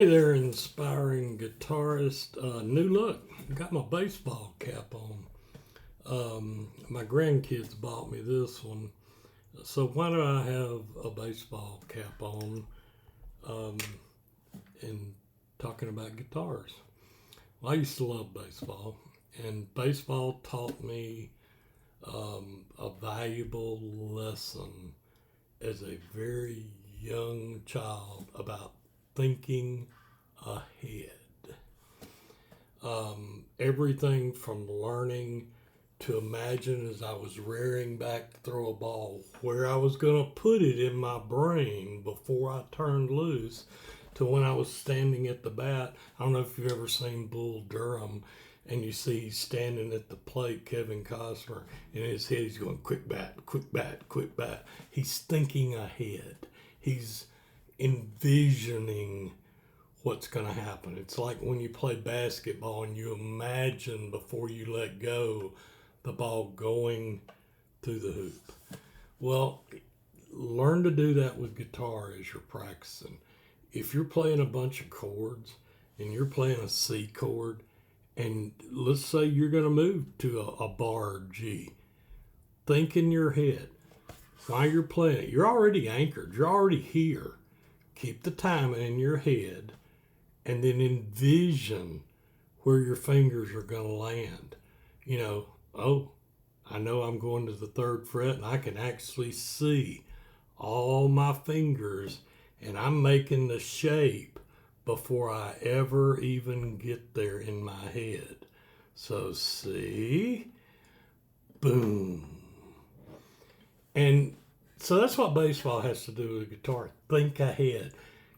Hey there, inspiring guitarist. New look. Got my baseball cap on. My grandkids bought me this one. So why do I have a baseball cap on um, and talking about guitars? Well, I used to love baseball, and baseball taught me a valuable lesson as a very young child about thinking ahead. Everything from learning to imagine as I was rearing back to throw a ball where I was going to put it in my brain before I turned loose to when I was standing at the bat. I don't know if you've ever seen Bull Durham and you see he's standing at the plate, Kevin Costner, and in his head he's going quick bat, quick bat, quick bat. He's thinking ahead. He's envisioning what's going to happen. It's like when you play basketball and you imagine before you let go the ball going through the hoop. Well, learn to do that with guitar as you're practicing. If you're playing a bunch of chords and you're playing a C chord, and let's say you're going to move to a bar G, think in your head while you're playing it. You're already anchored. You're already here. Keep the timing in your head and then envision where your fingers are going to land. I know I'm going to the third fret and I can actually see all my fingers and I'm making the shape before I ever even get there in my head. So see, boom. And so that's what baseball has to do with guitar. Think ahead.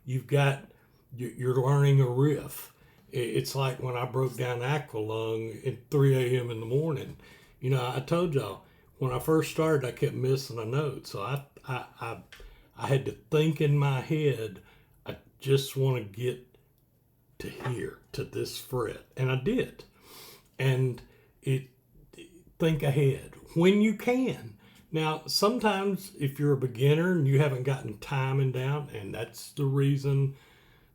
You're learning a riff. It's like when I broke down Aqualung at 3 a.m. in the morning. I told y'all when I first started, I kept missing a note. So I had to think in my head. I just want to get to here, to this fret, and I did. And think ahead when you can. Now, sometimes if you're a beginner and you haven't gotten timing down, and that's the reason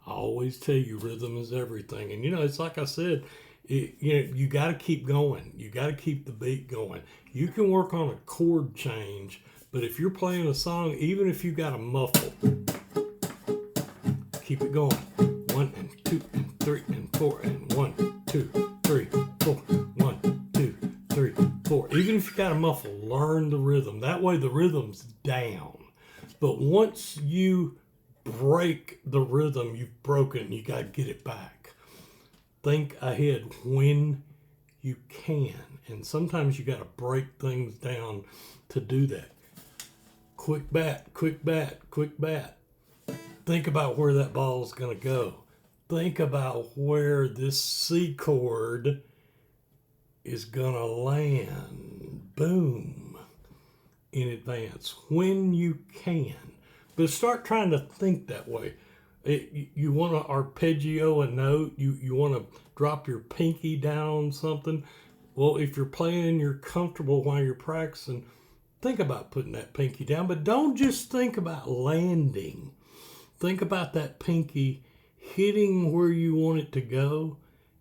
I always tell you rhythm is everything. And it's like I said, you got to keep going. You got to keep the beat going. You can work on a chord change, but if you're playing a song, even if you got a muffle, keep it going. 1 and 2 and 3 and 4 and 1, 2, 3, 4. 1, 2, 3, 4. Even if you got a muffle, learn the rhythm. That way the rhythm's down. But once you break the rhythm, you've broken, you got to get it back. Think ahead when you can. And sometimes you got to break things down to do that. Quick bat, quick bat, quick bat. Think about where that ball's going to go. Think about where this C chord is going to land. Boom. In advance. When you can. But start trying to think that way. You want to arpeggio a note. You want to drop your pinky down on something. Well, if you're playing and you're comfortable while you're practicing, think about putting that pinky down. But don't just think about landing. Think about that pinky hitting where you want it to go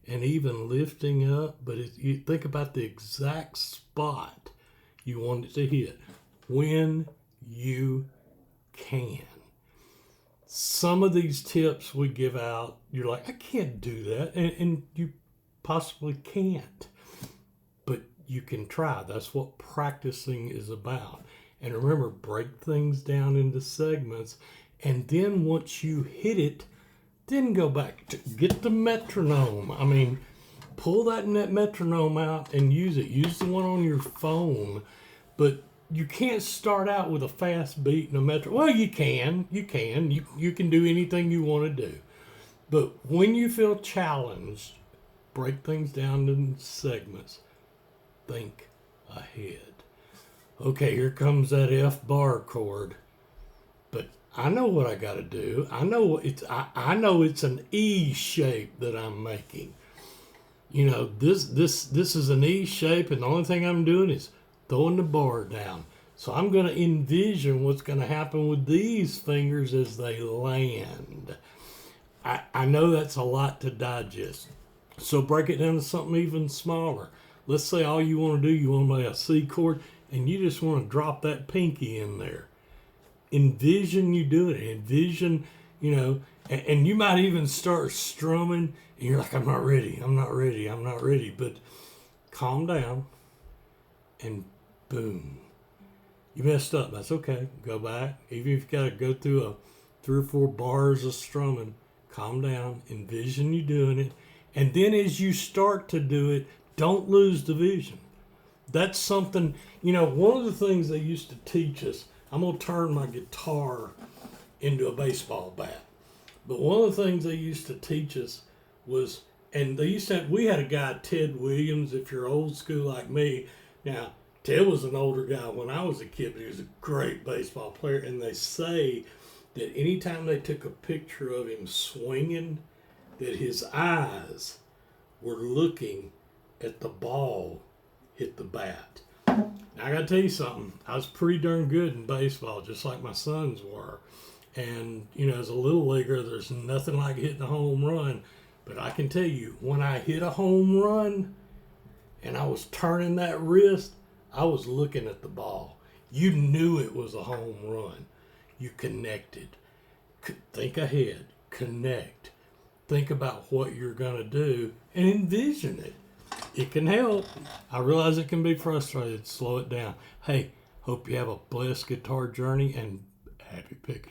and even lifting up. But you think about the exact spot you want it to hit when you can. Some of these tips we give out, you're like, I can't do that. And you possibly can't. But you can try. That's what practicing is about. And remember, break things down into segments. And then once you hit it, then go back to get the metronome. I mean, pull that metronome out and use it. Use the one on your phone. But you can't start out with a fast beat and a metronome. Well, you can. You can do anything you want to do. But when you feel challenged, break things down in segments. Think ahead. Okay, here comes that F bar chord. But I know what I got to do. I know it's an E shape that I'm making. This is an E shape, and the only thing I'm doing is throwing the bar down. So I'm going to envision what's going to happen with these fingers as they land. I know that's a lot to digest. So break it down to something even smaller. Let's say all you want to do, you want to make a C chord, and you just want to drop that pinky in there. Envision you doing it. Envision, and you might even start strumming, and you're like, I'm not ready. But calm down, and boom. You messed up. That's okay. Go back. Even if you got to go through 3 or 4 bars of strumming, calm down. Envision you doing it. And then as you start to do it, don't lose the vision. That's something, one of the things they used to teach us, I'm going to turn my guitar into a baseball bat. But one of the things they used to teach us was, and we had a guy, Ted Williams, if you're old school like me. Now, Ted was an older guy when I was a kid, but he was a great baseball player. And they say that anytime they took a picture of him swinging, that his eyes were looking at the ball hit the bat. Now, I got to tell you something. I was pretty darn good in baseball, just like my sons were. And, as a little leaguer, there's nothing like hitting a home run. But I can tell you, when I hit a home run and I was turning that wrist, I was looking at the ball. You knew it was a home run. You connected. Think ahead. Connect. Think about what you're going to do and envision it. It can help. I realize it can be frustrating. Slow it down. Hey, hope you have a blessed guitar journey and happy picking.